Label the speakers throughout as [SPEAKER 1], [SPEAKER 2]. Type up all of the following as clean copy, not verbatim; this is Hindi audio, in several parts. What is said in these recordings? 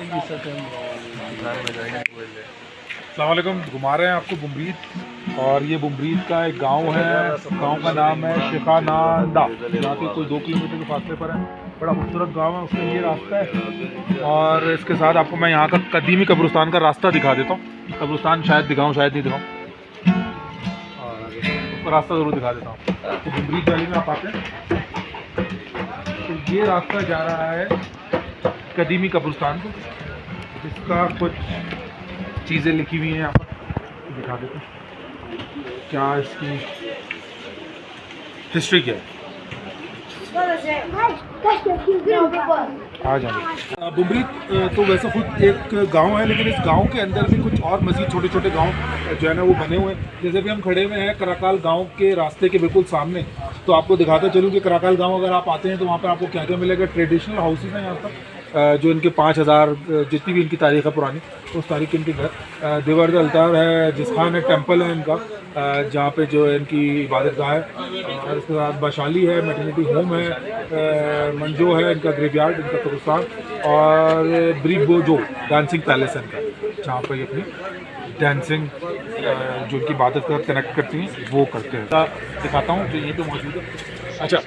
[SPEAKER 1] अस्सलाम वालेकुम। घुमा रहे हैं आपको बुमरीत, और ये बुमरीत का एक गांव है। गांव का नाम है शिखानांदा, यहाँ से कोई 2 किलोमीटर के फासले पर है। बड़ा खूबसूरत गांव है, उसका ये रास्ता है। और इसके साथ आपको मैं यहाँ का कदीमी कब्रिस्तान का रास्ता दिखा देता हूँ। कब्रिस्तान शायद दिखाऊँ, शायद नहीं दिखाऊँ, और उसका रास्ता ज़रूर दिखा देता हूँ। तो बुमरीत वैली में आप आते हैं तो ये रास्ता जा रहा है कदीमी कब्रिस्तान को, जिसका कुछ चीज़ें लिखी हुई हैं यहाँ पर, दिखा देते हैं क्या इसकी हिस्ट्री क्या है। आ जाए बुमरीत तो वैसे खुद एक गांव है, लेकिन इस गांव के अंदर भी कुछ और मज़ीद छोटे छोटे गांव जो है ना वो बने हुए हैं। जैसे भी हम खड़े हुए हैं कराकाल गांव के रास्ते के बिल्कुल सामने, तो आपको दिखाता चलूँ कि कराकाल गांव अगर आप आते हैं तो वहाँ पर आपको क्या क्या मिलेगा। ट्रेडिशनल हाउसेस हैं यहाँ पर, जो इनके 5000 जितनी भी इनकी तारीख़ है पुरानी, उस तारीख के इनके घर। देवर अल्तार है, जिसखान है टेम्पल है इनका, जहाँ पे जो है इनकी इबादत गाह है। और इसके साथ बशाली है, मैटरनिटी होम है, मंजो है इनका ग्रेवयार्ड, इनका कब्रिस्तान, और ब्रीबोजो डांसिंग पैलेस है इनका, जहाँ पर ये अपनी डांसिंग जो इनकी इबादत का कनेक्ट करती हैं वो करते हैं। दिखाता हूँ जो ये तो मौजूद है। अच्छा,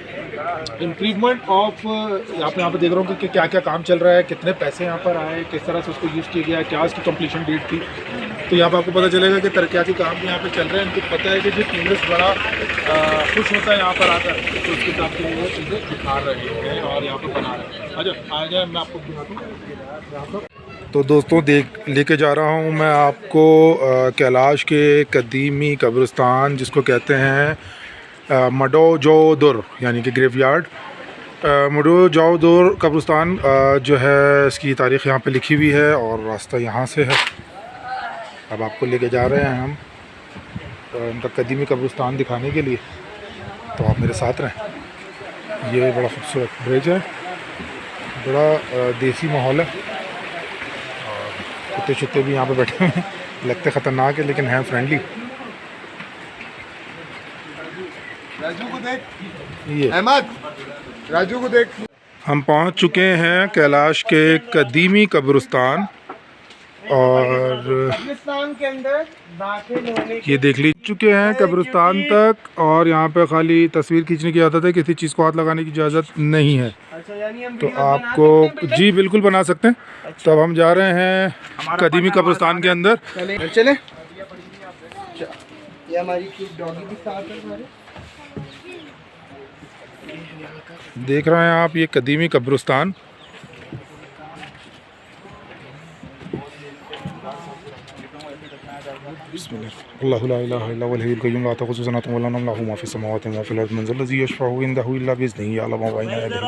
[SPEAKER 1] इम्प्रूवमेंट ऑफ यहाँ पे देख रहा हूँ कि क्या क्या काम चल रहा है, कितने पैसे यहाँ पर आए, किस तरह से उसको यूज़ किया गया है, क्या उसकी कंप्लीशन डेट थी। तो यहाँ पर आपको पता चलेगा कि तरक्याती काम भी यहाँ पे चल रहे हैं। इनको पता है कि जो टूरिस्ट बड़ा खुश होता है यहाँ पर आकर, तो उसके हिसाब से वो चीज़ें दिखा रहे हैं और यहाँ पर बना रहे हैं। अच्छा आ जाए, मैं आपको दिखाता हूँ यहाँ पर। तो दोस्तों लेके जा रहा हूँ मैं आपको कैलाश के कदीमी कब्रिस्तान, जिसको कहते हैं मडोजोदुर, यानी कि ग्रेवयार्ड। मडोजोदुर कब्रिस्तान जो है इसकी तारीख़ यहाँ पे लिखी हुई है, और रास्ता यहाँ से है। अब आपको लेके जा रहे हैं हम इनका कदीमी कब्रिस्तान दिखाने के लिए, तो आप मेरे साथ रहें। ये बड़ा खूबसूरत ब्रिज है, बड़ा देसी माहौल है, और कुत्ते शुत्ते भी यहाँ पे बैठे हुए हैं, लगते ख़तरनाक है लेकिन हैं फ्रेंडली।
[SPEAKER 2] राजू को देख,
[SPEAKER 1] ये
[SPEAKER 2] अहमद राजू को देख।
[SPEAKER 1] हम पहुंच चुके हैं कैलाश के कदीमी कब्रिस्तान, और
[SPEAKER 2] पाकिस्तान के अंदर दाखिल होने
[SPEAKER 1] ये देख ली चुके हैं कब्रिस्तान तक। और यहाँ पे खाली तस्वीर खींचने की इजाज़त है, किसी चीज़ को हाथ लगाने की इजाज़त नहीं है।
[SPEAKER 2] अच्छा, यानी हम
[SPEAKER 1] तो आपको जी बिल्कुल बना सकते हैं। तो अब हम जा रहे हैं कदीमी कब्रिस्तान के अंदर।
[SPEAKER 2] चले। ये हमारी डॉगी भी साथ है हमारे।
[SPEAKER 1] देख रहे हैं आप ये कदीमी कब्रिस्तान। बिस्मिल्लाह ला इलाहा इल्ला हुवल हय्युल क़य्यूम ला तख़ुज़्ज़ुहु सिनतुन व ला नौम लहू मा फ़िस समावाति व मा फ़िल अर्ज़ि मन ज़ल्लज़ी यशफ़अउ इंदहु इल्ला बिइज़्निही यअलमु मा बैना यदैहि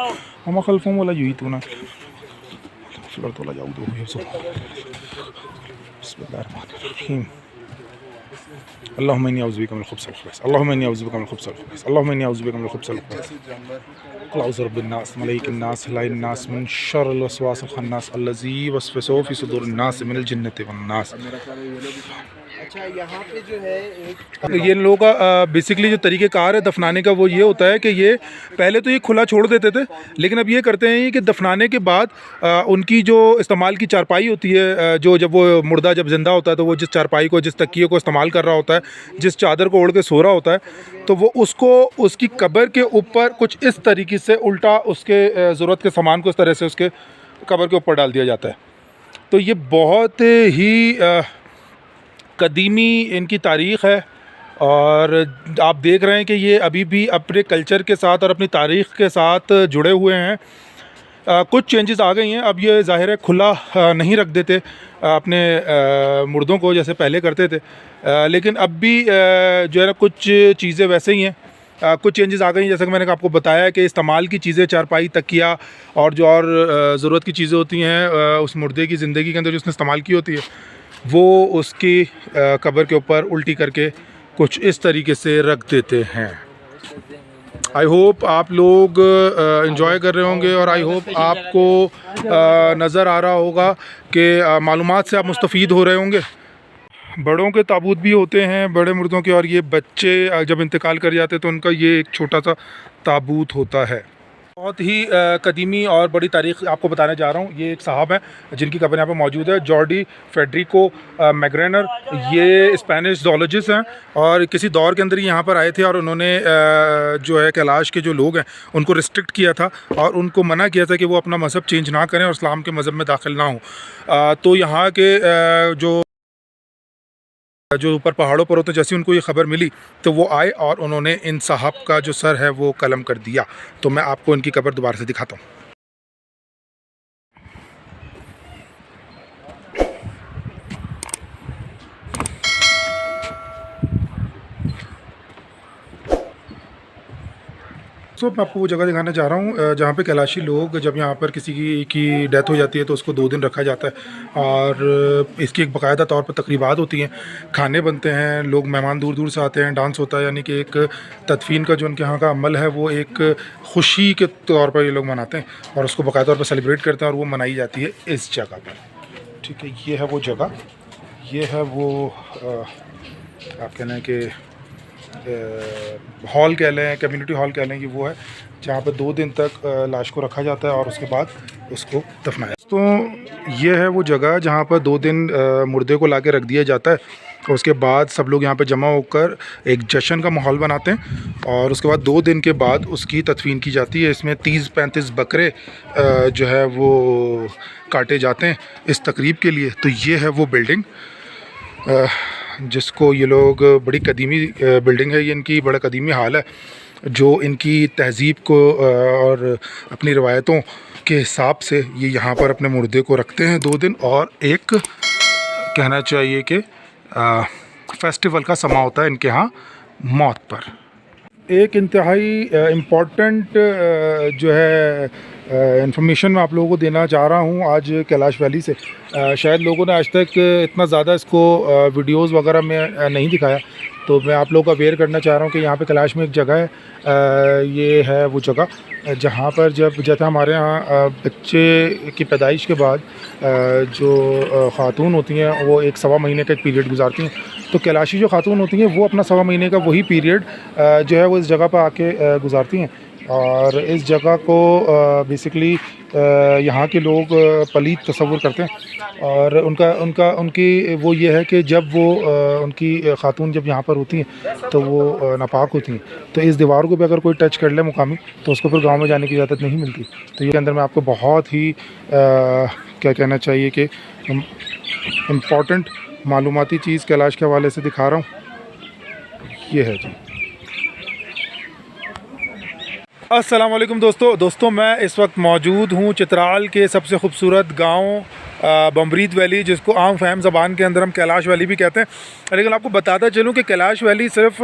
[SPEAKER 1] व मा ख़ल्फ़हुम व ला युहीतूना बिल अर्ज़ि व ला यऊदुहु हिफ़्ज़ुहा। बिस्मिल्लाहिर्रहमानिर्रहीम। अल्लाहुम्मा इन्नी अऊज़ु बिका मिनल ख़ुब्सिल ख़ुबैस, अल्लाहुम्मा इन्नी अऊज़ु बिका मिनल ख़ुब्सिल ख़ुबैस, अल्लाहुम्मा इन्नी अऊज़ु बिका मिनल ख़ुब्सिल ख़ुबैस। क़ुल अऊज़ु बिरब्बिन नास, मलाइकिन नास, इलाहिन नास, मिन शर्रिल वसवासिल ख़न्नास, अल्लज़ी युवस्विसु फ़ी सुदूरिन नास मिनल जिन्नति वन नास।
[SPEAKER 2] अच्छा, यहाँ पे जो है एक
[SPEAKER 1] ये लोगों का बेसिकली जो तरीक़ेकार है दफनाने का वो ये होता है कि ये पहले तो ये खुला छोड़ देते थे, लेकिन अब ये करते हैं कि दफनाने के बाद उनकी जो इस्तेमाल की चारपाई होती है, जो जब वो मुर्दा जब ज़िंदा होता है तो वो जिस चारपाई को, जिस तकिए को इस्तेमाल कर रहा होता है, जिस चादर को ओढ़ के सो रहा होता है, तो वो उसको उसकी कब्र के ऊपर कुछ इस तरीके से उल्टा उसके ज़रूरत के सामान को इस तरह से उसके कब्र के ऊपर डाल दिया जाता है। तो ये बहुत ही कदीमी इनकी तारीख़ है, और आप देख रहे हैं कि ये अभी भी अपने कल्चर के साथ और अपनी तारीख़ के साथ जुड़े हुए हैं। कुछ चेंजेस आ गई हैं, अब ये ज़ाहिर है खुला नहीं रख देते अपने मुर्दों को जैसे पहले करते थे, लेकिन अब भी जो है ना कुछ चीज़ें वैसे ही हैं। कुछ चेंजेस आ गई, जैसे कि मैंने आपको बताया कि इस्तेमाल की चीज़ें, चारपाई, तकिया और जो और ज़रूरत की चीज़ें होती हैं उस मुर्दे की ज़िंदगी के अंदर जो उसने इस्तेमाल की होती है, वो उसकी कब्र के ऊपर उल्टी करके कुछ इस तरीके से रख देते हैं। आई होप आप लोग एंजॉय कर रहे होंगे, और आई होप आपको नज़र आ रहा होगा कि मालूमात से आप मुस्तफ़ीद हो रहे होंगे। बड़ों के ताबूत भी होते हैं, बड़े मुर्दों के, और ये बच्चे जब इंतकाल कर जाते हैं तो उनका ये एक छोटा सा ताबूत होता है। बहुत ही कदीमी और बड़ी तारीख़ आपको बताने जा रहा हूँ। ये एक साहब हैं जिनकी कब्र यहाँ पे मौजूद है, जॉर्डी फेडरिको मैग्रेनर। ये स्पेनिश जोलॉजिस्ट हैं और किसी दौर के अंदर ही यहाँ पर आए थे और उन्होंने जो है कैलाश के जो लोग हैं उनको रिस्ट्रिक्ट किया था और उनको मना किया था कि वो अपना मज़हब चेंज ना करें और इस्लाम के मज़हब में दाखिल ना हों। तो यहाँ के जो ऊपर पहाड़ों पर होते, जैसे उनको ये ख़बर मिली तो वो आए और उन्होंने इन साहब का जो सर है वो कलम कर दिया। तो मैं आपको इनकी कब्र दोबारा से दिखाता हूँ। तो मैं आपको वो जगह दिखाना चाह रहा हूँ जहाँ पे कैलाशी लोग, जब यहाँ पर किसी की डेथ हो जाती है तो उसको 2 दिन रखा जाता है और इसकी एक बाकायदा तौर पर तकरीबात होती हैं, खाने बनते हैं, लोग मेहमान दूर दूर से आते हैं, डांस होता है। यानी कि एक तदफीन का जो उनके यहाँ का अमल है वो एक खुशी के तौर पर ये लोग मनाते हैं और उसको बाकायदा तौर पर सेलिब्रेट करते हैं और वो मनाई जाती है इस जगह पर। ठीक है, ये है वो जगह, ये है वो आप कहना है कि हॉल कह लें, कम्युनिटी हॉल कह लें, ये वो है जहाँ पर 2 दिन तक लाश को रखा जाता है और उसके बाद उसको दफनाया। तो ये है वो जगह जहाँ पर 2 दिन मुर्दे को लाके रख दिया जाता है और उसके बाद सब लोग यहाँ पे जमा होकर एक जश्न का माहौल बनाते हैं और उसके बाद 2 दिन के बाद उसकी तदफीन की जाती है। इसमें 30-35 बकरे जो है वो काटे जाते हैं इस तकरीब के लिए। तो ये है वो बिल्डिंग जिसको ये लोग, बड़ी कदीमी बिल्डिंग है ये, इनकी बड़ा कदीमी हाल है जो इनकी तहज़ीब को और अपनी रवायतों के हिसाब से ये यहाँ पर अपने मुर्दे को रखते हैं 2 दिन और एक कहना चाहिए कि फेस्टिवल का समा होता है इनके यहाँ मौत पर। एक इंतहाई इम्पॉर्टेंट जो है इन्फॉर्मेशन मैं आप लोगों को देना चाह रहा हूँ आज कैलाश वैली से। शायद लोगों ने आज तक इतना ज़्यादा इसको वीडियोस वगैरह में नहीं दिखाया, तो मैं आप लोगों को अवेयर करना चाह रहा हूँ कि यहाँ पे कैलाश में एक जगह है, ये है वो जगह जहाँ पर जैसे हमारे यहाँ बच्चे की पैदाइश के बाद जो ख़ातून होती हैं वो 1-1.25 महीने का एक पीरियड गुजारती हैं। तो कैलाशी जो ख़ातून होती हैं वो अपना 1.25 महीने का वही पीरियड जो है वो इस जगह पर आके गुजारती हैं और इस जगह को बेसिकली यहाँ के लोग पलीत तस्वुर करते हैं और उनकी वो ये है कि जब वो उनकी ख़ातून जब यहाँ पर होती हैं तो वो नापाक होती हैं, तो इस दीवार को भी अगर कोई टच कर ले मुकामी तो उसको फिर गांव में जाने की इजाज़त नहीं मिलती। तो ये अंदर मैं आपको बहुत ही क्या कहना चाहिए कि इम्पॉर्टेंट मालूमाती चीज़ कैलाश के हवाले से दिखा रहा हूँ। ये है जी। अस्सलाम वालेकुम दोस्तों, मैं इस वक्त मौजूद हूँ चित्राल के सबसे खूबसूरत गांव बमरीद वैली, जिसको आम फहम ज़बान के अंदर हम कैलाश वैली भी कहते हैं। लेकिन आपको बताता चलूँ कि कैलाश वैली सिर्फ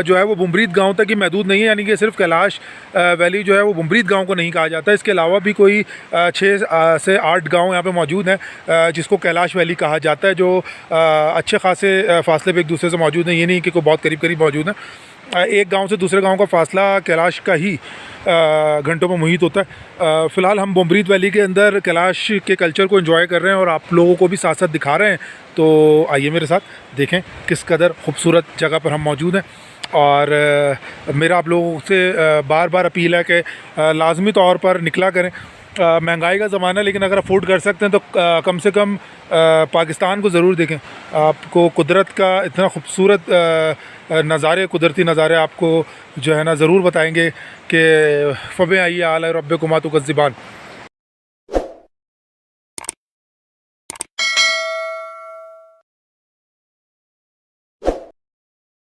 [SPEAKER 1] जो है वो बमरीद गांव तक ही महदूद नहीं है। यानी कि सिर्फ कैलाश वैली जो है वो बमरीद गांव को नहीं कहा जाता, इसके अलावा भी कोई 6 से 8 गांव यहाँ पे मौजूद हैं जिसको कैलाश वैली कहा जाता है, जो अच्छे खासे फासले पे एक दूसरे से मौजूद हैं। ये नहीं कि कोई बहुत करीब मौजूद हैं। एक गांव से दूसरे गांव का फासला कैलाश का ही घंटों में मुहित होता है। फ़िलहाल हम बमरीद वैली के अंदर कैलाश के कल्चर को एंजॉय कर रहे हैं और आप लोगों को भी साथ साथ दिखा रहे हैं। तो आइए मेरे साथ देखें किस कदर खूबसूरत जगह पर हम मौजूद हैं। और मेरा आप लोगों से बार बार अपील है कि लाजमी तौर पर निकला करें। महंगाई का ज़माना है, लेकिन अगर अफोर्ड कर सकते हैं तो कम से कम पाकिस्तान को ज़रूर देखें। आपको कुदरत का इतना खूबसूरत नज़ारे, कुदरती नज़ारे आपको जो है ना ज़रूर बताएंगे कि फ़बे आइए आला रब्बिकुमा तुकज़्ज़िबान।